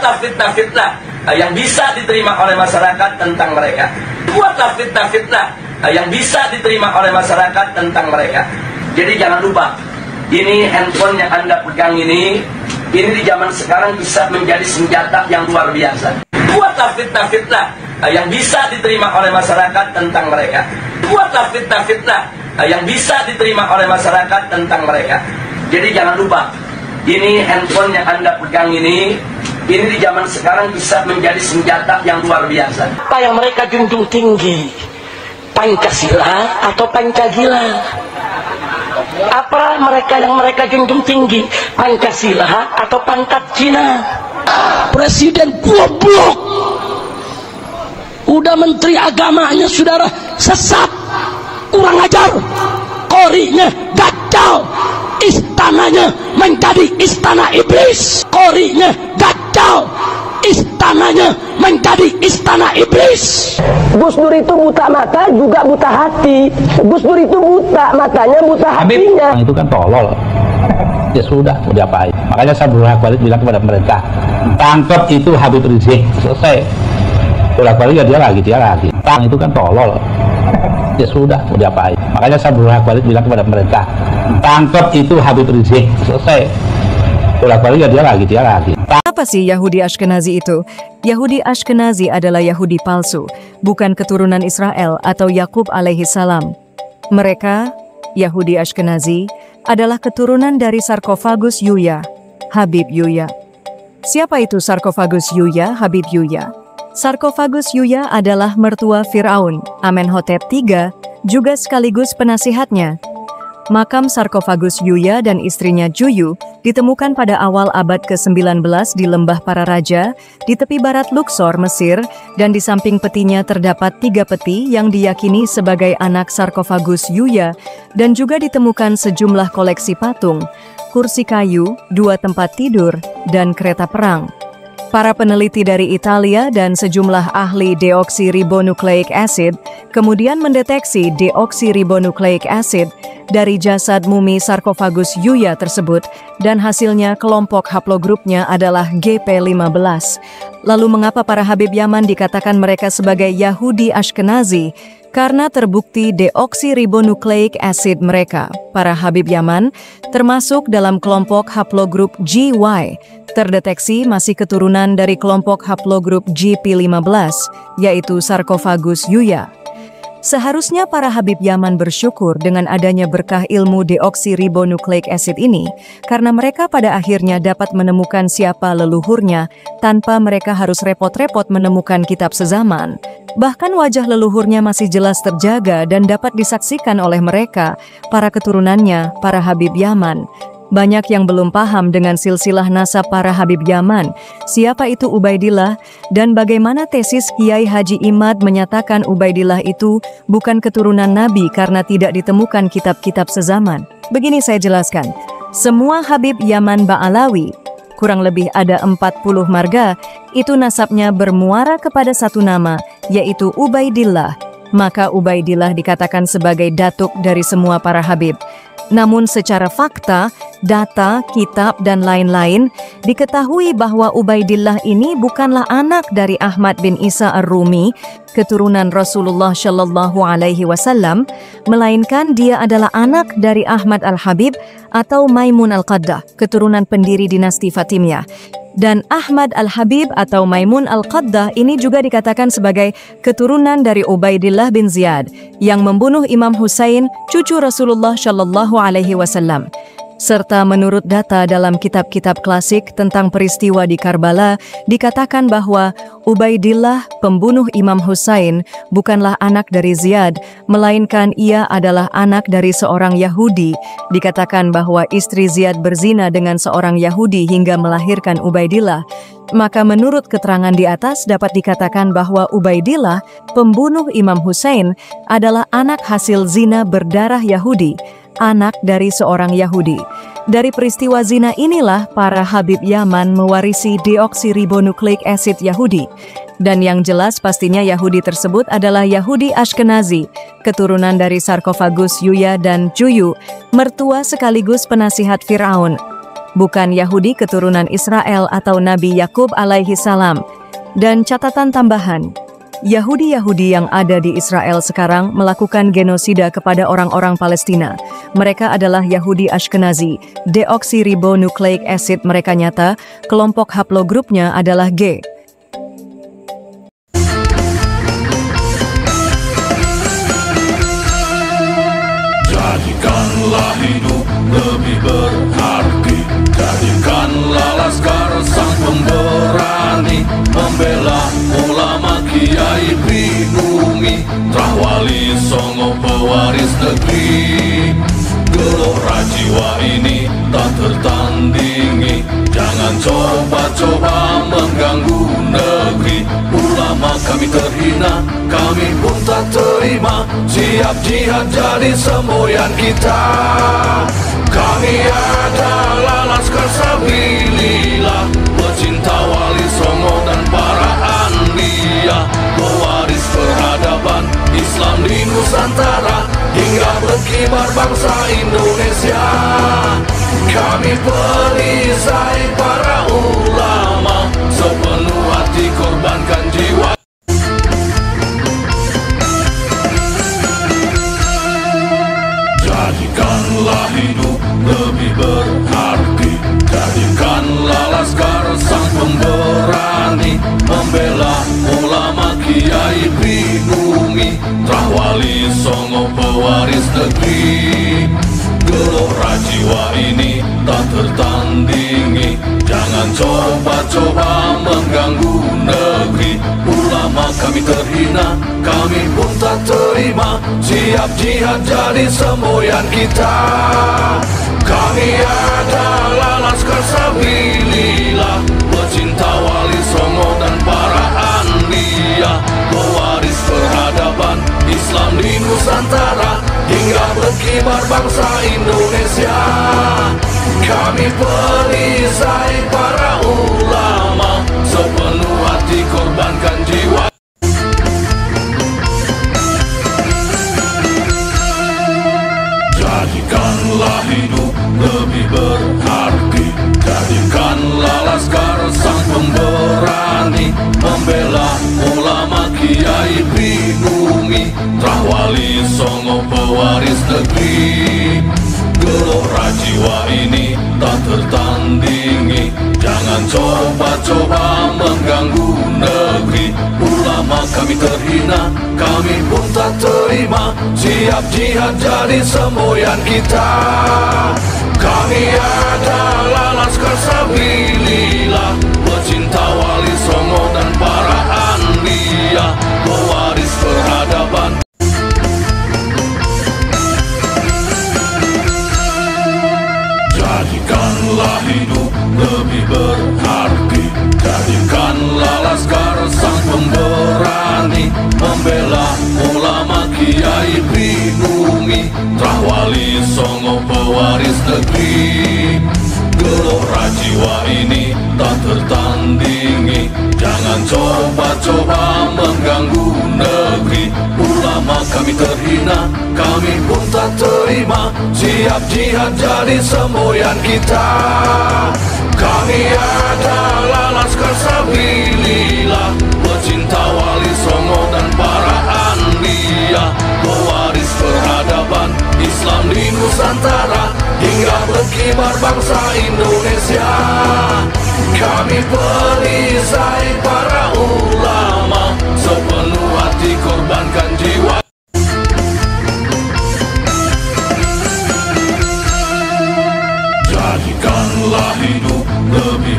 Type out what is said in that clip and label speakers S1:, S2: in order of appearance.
S1: Buatlah fitnah-fitnah yang bisa diterima oleh masyarakat tentang mereka. Buatlah fitnah-fitnah yang bisa diterima oleh masyarakat tentang mereka. Jadi jangan lupa, ini handphone yang Anda pegang ini di zaman sekarang bisa menjadi senjata yang luar biasa. Buatlah fitnah-fitnah yang bisa diterima oleh masyarakat tentang mereka. Buatlah fitnah-fitnah yang bisa diterima oleh masyarakat tentang mereka. Jadi jangan lupa, ini handphone yang Anda pegang ini di zaman sekarang bisa menjadi senjata yang luar biasa.
S2: Apa yang mereka junjung tinggi? Pancasila atau Pancagila? Apa yang mereka junjung tinggi? Pancasila atau pangkat Cina? Presiden goblok. Udah menteri agamanya saudara sesat, kurang ajar, korinya gagal, istananya menjadi istana iblis, korinya gagal, istananya menjadi istana iblis. Gus Dur itu buta mata juga buta hati. Gus Dur itu buta matanya, buta hatinya.
S3: Itu kan tolol. Ya sudah, mau diapain? Makanya saya bolak-balik bilang kepada mereka, tangkap itu Habib Rizik, selesai. Bolak-balik ya dia lagi. Itu kan tolol. Ya sudah, mau diapain? Makanya saya bolak-balik bilang kepada mereka, tangkap itu Habib Rizik, selesai. Bolak-balik ya dia lagi.
S4: Apa sih Yahudi Ashkenazi itu? Yahudi Ashkenazi adalah Yahudi palsu, bukan keturunan Israel atau Yakub alaihi salam. Mereka, Yahudi Ashkenazi, adalah keturunan dari sarkofagus Yuya, Habib Yuya. Siapa itu sarkofagus Yuya, Habib Yuya? Sarkofagus Yuya adalah mertua Firaun, Amenhotep III, juga sekaligus penasihatnya. Makam sarkofagus Yuya dan istrinya Juyu ditemukan pada awal abad ke-19 di Lembah Para Raja, di tepi barat Luxor, Mesir, dan di samping petinya terdapat 3 peti yang diyakini sebagai anak sarkofagus Yuya, dan juga ditemukan sejumlah koleksi patung, kursi kayu, 2 tempat tidur, dan kereta perang. Para peneliti dari Italia dan sejumlah ahli deoksiribonucleic acid kemudian mendeteksi deoksiribonucleic acid dari jasad mumi sarkofagus Yuya tersebut, dan hasilnya kelompok haplogrupnya adalah GP15. Lalu mengapa para Habib Yaman dikatakan mereka sebagai Yahudi Ashkenazi? Karena terbukti deoksiribonucleic acid mereka, para Habib Yaman, termasuk dalam kelompok haplogrup GY, terdeteksi masih keturunan dari kelompok haplogrup GP15, yaitu sarkofagus Yuya. Seharusnya para Habib Yaman bersyukur dengan adanya berkah ilmu deoksiribonucleic acid ini, karena mereka pada akhirnya dapat menemukan siapa leluhurnya tanpa mereka harus repot-repot menemukan kitab sezaman. Bahkan wajah leluhurnya masih jelas terjaga dan dapat disaksikan oleh mereka, para keturunannya, para Habib Yaman. Banyak yang belum paham dengan silsilah nasab para Habib Yaman, siapa itu Ubaidillah, dan bagaimana tesis Kiai Haji Imad menyatakan Ubaidillah itu bukan keturunan Nabi karena tidak ditemukan kitab-kitab sezaman. Begini saya jelaskan, semua Habib Yaman Ba'alawi, kurang lebih ada 40 marga, itu nasabnya bermuara kepada satu nama, yaitu Ubaidillah. Maka Ubaidillah dikatakan sebagai datuk dari semua para Habib. Namun secara fakta, data, kitab, dan lain-lain, diketahui bahwa Ubaidillah ini bukanlah anak dari Ahmad bin Isa Ar-Rumi, keturunan Rasulullah Shallallahu Alaihi Wasallam, melainkan dia adalah anak dari Ahmad Al-Habib atau Maimun Al-Qaddah, keturunan pendiri dinasti Fatimiyah. Dan Ahmad Al-Habib atau Maimun Al-Qaddah ini juga dikatakan sebagai keturunan dari Ubaidillah bin Ziyad yang membunuh Imam Husain, cucu Rasulullah Shallallahu Alaihi Wasallam. Serta menurut data dalam kitab-kitab klasik tentang peristiwa di Karbala, dikatakan bahwa Ubaidillah, pembunuh Imam Husain, bukanlah anak dari Ziyad, melainkan ia adalah anak dari seorang Yahudi. Dikatakan bahwa istri Ziyad berzina dengan seorang Yahudi hingga melahirkan Ubaidillah. Maka menurut keterangan di atas dapat dikatakan bahwa Ubaidillah, pembunuh Imam Husain, adalah anak hasil zina berdarah Yahudi, anak dari seorang Yahudi. Dari peristiwa zina inilah para Habib Yaman mewarisi deoksiribonucleic acid Yahudi. Dan yang jelas pastinya Yahudi tersebut adalah Yahudi Ashkenazi, keturunan dari sarkofagus Yuya dan Juyu, mertua sekaligus penasihat Firaun. bukan Yahudi keturunan Israel atau Nabi Yakub alaihi salam. Dan catatan tambahan, Yahudi-Yahudi yang ada di Israel sekarang melakukan genosida kepada orang-orang Palestina. Mereka adalah Yahudi Ashkenazi. Deoksiribonucleic acid mereka nyata, kelompok haplogrupnya adalah G.
S5: Jadikanlah hidup lebih berarti, jadikanlah laskar sang pemberani, membela ulama kiai pribumi, Rahwali Songo pewaris negeri. Gelora jiwa ini tak tertandingi, jangan coba-coba mengganggu negeri. Ulama kami terhina, kami pun tak terima, siap jihad jadi semboyan kita. Kami adalah laskar sabilillah, pecinta Wali Songo dan para anbiya, pewaris peradaban Islam di Nusantara hingga berkibar bangsa Indonesia. Kami perisai para ulama, sepenuh hati korbankan jiwa. Jadikanlah hidup lebih berarti, jadikanlah laskar sang pemberani, membela ulama kiai pribumi, Rahwali Songo pewaris negeri. Gelora jiwa ini tak tertandingi, jangan coba-coba mengganggu negeri. Ulama kami terhina, kami pun tak terima, siap jihad jadi semboyan kita. Kami adalah laskar sabilillah, pecinta Wali Songo dan para anbiya, pewaris peradaban Islam di Nusantara hingga berkibar bangsa Indonesia. Kami perisai para ulama, sepenuh hati korbankan jiwa. Jadikanlah hidup lebih berarti, jadikanlah laskar sang pemberani, membela ulama kiai pribumi, Rahwali Songo pewaris negeri. Gelora jiwa ini tak tertandingi, jangan coba-coba mengganggu negeri. Ulama kami terhina, kami pun tak terima, siap jihad jadi semboyan kita. Kami adalah laskar sabilillah, pecinta Wali Songo dan para anbiya, pewaris peradaban. Jadikanlah hidup lebih berarti, jadikanlah laskar sang pemberani, membela ulama kiai pribumi, Rahwali Songo pewaris negeri. Gelora jiwa ini tak tertandingi, jangan coba-coba mengganggu negeri. Ulama kami terhina, kami pun tak terima, siap jihad jadi semboyan kita. Kami adalah laskar sabilillah, pecinta Wali Songo dan para anbiya, pewaris peradaban Islam di Nusantara hingga berkibar bangsa Indonesia. Kami perisai para ulama, sepenuh hati korbankan jiwa. Jadikanlah hidup lebih